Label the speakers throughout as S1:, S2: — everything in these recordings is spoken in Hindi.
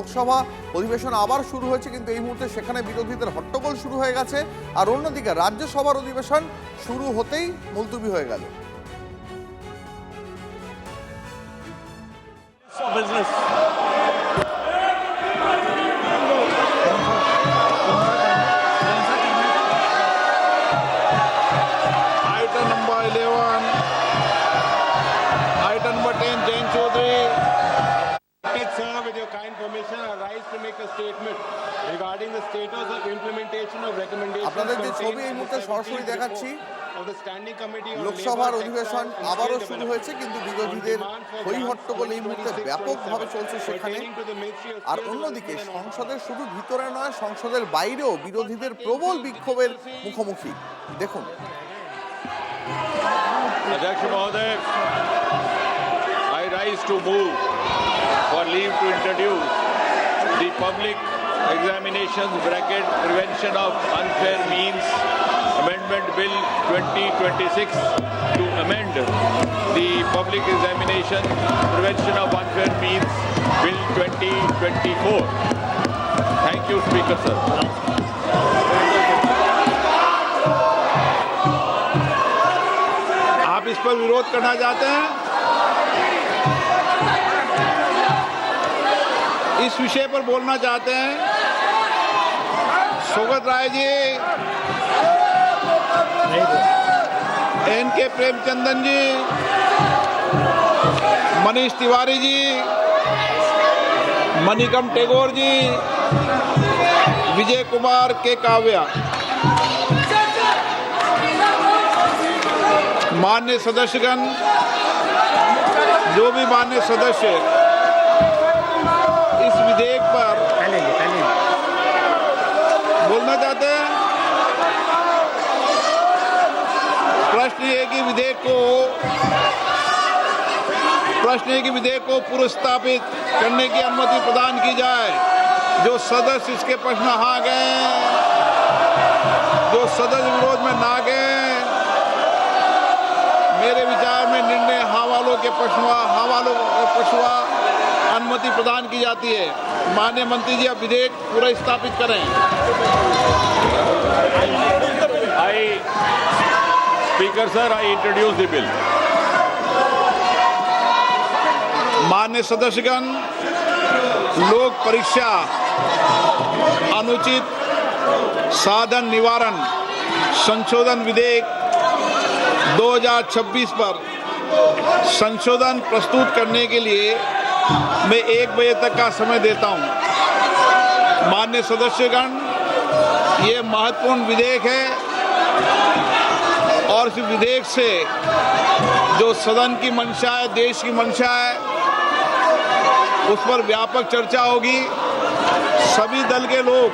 S1: লোকসভা অধিবেশন আবার শুরু হয়েছে, কিন্তু এই মুহূর্তে সেখানে বিরোধীদের হট্টগোল শুরু হয়ে গেছে। আর অন্যদিকে রাজ্যসভার অধিবেশন শুরু হতেই মুলতুবি হয়ে গেল।
S2: Item number 11, item number 10, Jain Chaudhary.
S3: Sir, with your kind permission, I rise to make a statement regarding the status of implementation of recommendations
S1: আপনাদের যে
S3: contained
S1: ছবি এই
S3: in the
S1: মুহূর্তে
S3: 17th
S1: সরাসরি দেখাচ্ছি,
S3: report of the Standing Committee on
S1: লোকসভার
S3: Labour,
S1: অধিবেশন
S3: Textiles and
S1: আবারও
S3: Skill
S1: শুরু
S3: Development
S1: হয়েছে, কিন্তু বিরোধীদের হই হট্টগোল এই মুহূর্তে ব্যাপকভাবে চলছে সেখানে। আর অন্যদিকে সংসদের শুধু ভিতরে নয়, সংসদের বাইরেও বিরোধীদের প্রবল বিক্ষোভের মুখোমুখি। দেখুন,
S2: Adhyaksh Mahoday, I rise to move for leave to introduce the Public Examinations Prevention of Unfair Means Amendment Bill 2026 to amend the Public Examination Prevention of Unfair Means Bill 2024. Thank you, Speaker sir. आप इस पर विरोध करना चाहते हैं? इस विषय पर बोलना चाहते हैं? सोगत राय जी, एन के प्रेमचंदन जी, मनीष तिवारी जी, मणिकम टेगोर जी, विजय कुमार के काव्या, मान्य सदस्यगण, जो भी मान्य सदस्य इस विधेयक पर बोलना चाहते हैं, प्रश्न ये कि विधेयक को पुरस्तापित करने की अनुमति प्रदान की जाए। जो सदस्य इसके पक्ष में हाँ गए, जो सदस्य विरोध में ना गए, मेरे विचार में निर्णय हाँ वालों के पक्ष में अनुमति प्रदान की जाती है। माननीय मंत्री जी, अब विधेयक पूरा स्थापित करें। Speaker sir, I introduce the bill. माननीय सदस्यगण, लोक परीक्षा अनुचित साधन निवारण संशोधन विधेयक 2026 पर संशोधन प्रस्तुत करने के लिए मैं 1 बजे तक का समय देता हूं। माननीय सदस्यगण, ये महत्वपूर्ण विधेयक है और इस विधेयक से जो सदन की मंशा है, देश की मंशा है, उस पर व्यापक चर्चा होगी। सभी दल के लोग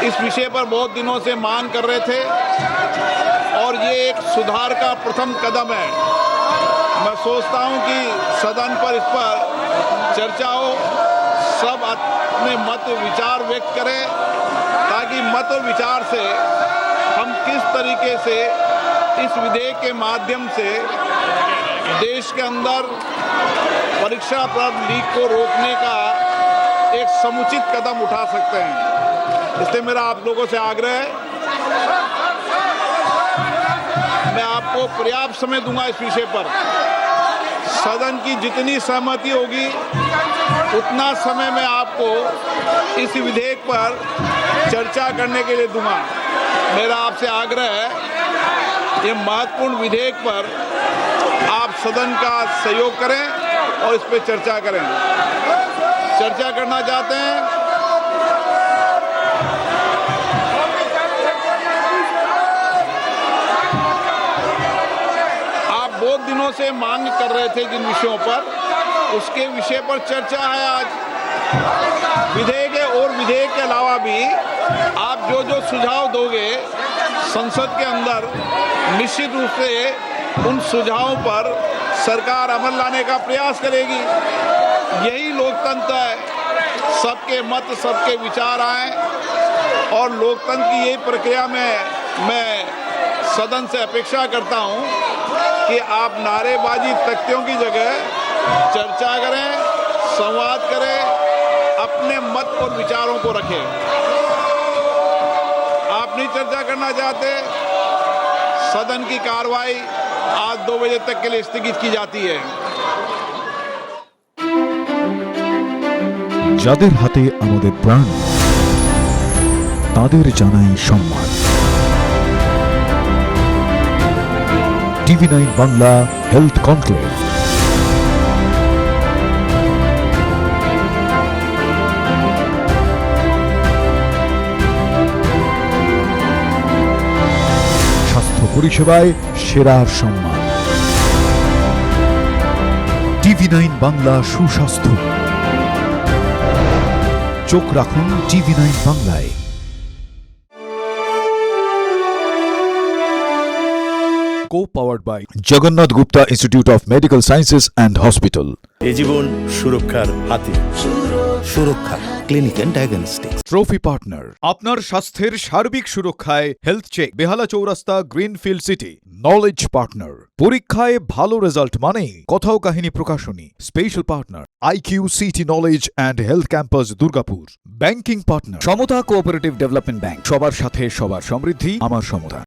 S2: इस विषय पर बहुत दिनों से मांग कर रहे थे और ये एक सुधार का प्रथम कदम है। मैं सोचता हूं कि सदन पर इस पर चर्चा हो, सब अपने मत विचार व्यक्त करें, ताकि मत विचार से हम किस तरीके से इस विधेयक के माध्यम से देश के अंदर परीक्षा पर लीक को रोकने का एक समुचित कदम उठा सकते हैं। इसलिए मेरा आप लोगों से आग्रह है, मैं आपको पर्याप्त समय दूंगा इस विषय पर। सदन की जितनी सहमति होगी उतना समय मैं आपको इस विधेयक पर चर्चा करने के लिए दूंगा। मेरा आपसे आग्रह है, ये महत्वपूर्ण विधेयक पर आप सदन का सहयोग करें और इस पर चर्चा करें। चर्चा करना चाहते हैं? बहुत दिनों से मांग कर रहे थे जिन विषयों पर, उसके विषय पर चर्चा है आज। विधेयक और विधेयक के अलावा भी आप जो जो सुझाव दोगे संसद के अंदर, निश्चित रूप से उन सुझावों पर सरकार अमल लाने का प्रयास करेगी। यही लोकतंत्र है, सबके मत, सबके विचार आए और लोकतंत्र की यही प्रक्रिया में मैं सदन से अपेक्षा करता हूं कि आप नारेबाजी तख्तियों की जगह चर्चा करें, संवाद करें, अपने मत और विचारों को रखें। आप नहीं चर्चा करना चाहते, सदन की कार्रवाई आज 2 बजे तक के लिए स्थगित की जाती है।
S4: যাদের হাতে আমাদের প্রাণ, তাদের জানাই সম্মান। টিভি9 বাংলা হেলথ কনক্লেভ। স্বাস্থ্য পরিষেবায় সেরার সম্মান। টিভি9 বাংলা সুস্বাস্থ্য। চোখ রাখুন টিভি9 বাংলায়। Co-powered by Jagannath Gupta Institute of Medical Sciences and Hospital.
S5: এ জীবন সুরক্ষার হাতে। Suraksha clinic and diagnostics.
S4: ট্রফি পার্টনার আপনার স্বাস্থ্যের সার্বিক সুরক্ষায় হেলথ চেক, বেহালা চৌরাস্তা, গ্রিনফিল্ড সিটি। নলেজ পার্টনার পরীক্ষায় ভালো রেজাল্ট মানেই কথা ও কাহিনী প্রকাশনী। Special partner IQ city knowledge and health campus, Durgapur. Banking partner Samata cooperative development bank. সবার সাথে সবার সমৃদ্ধি, আমার সমতা।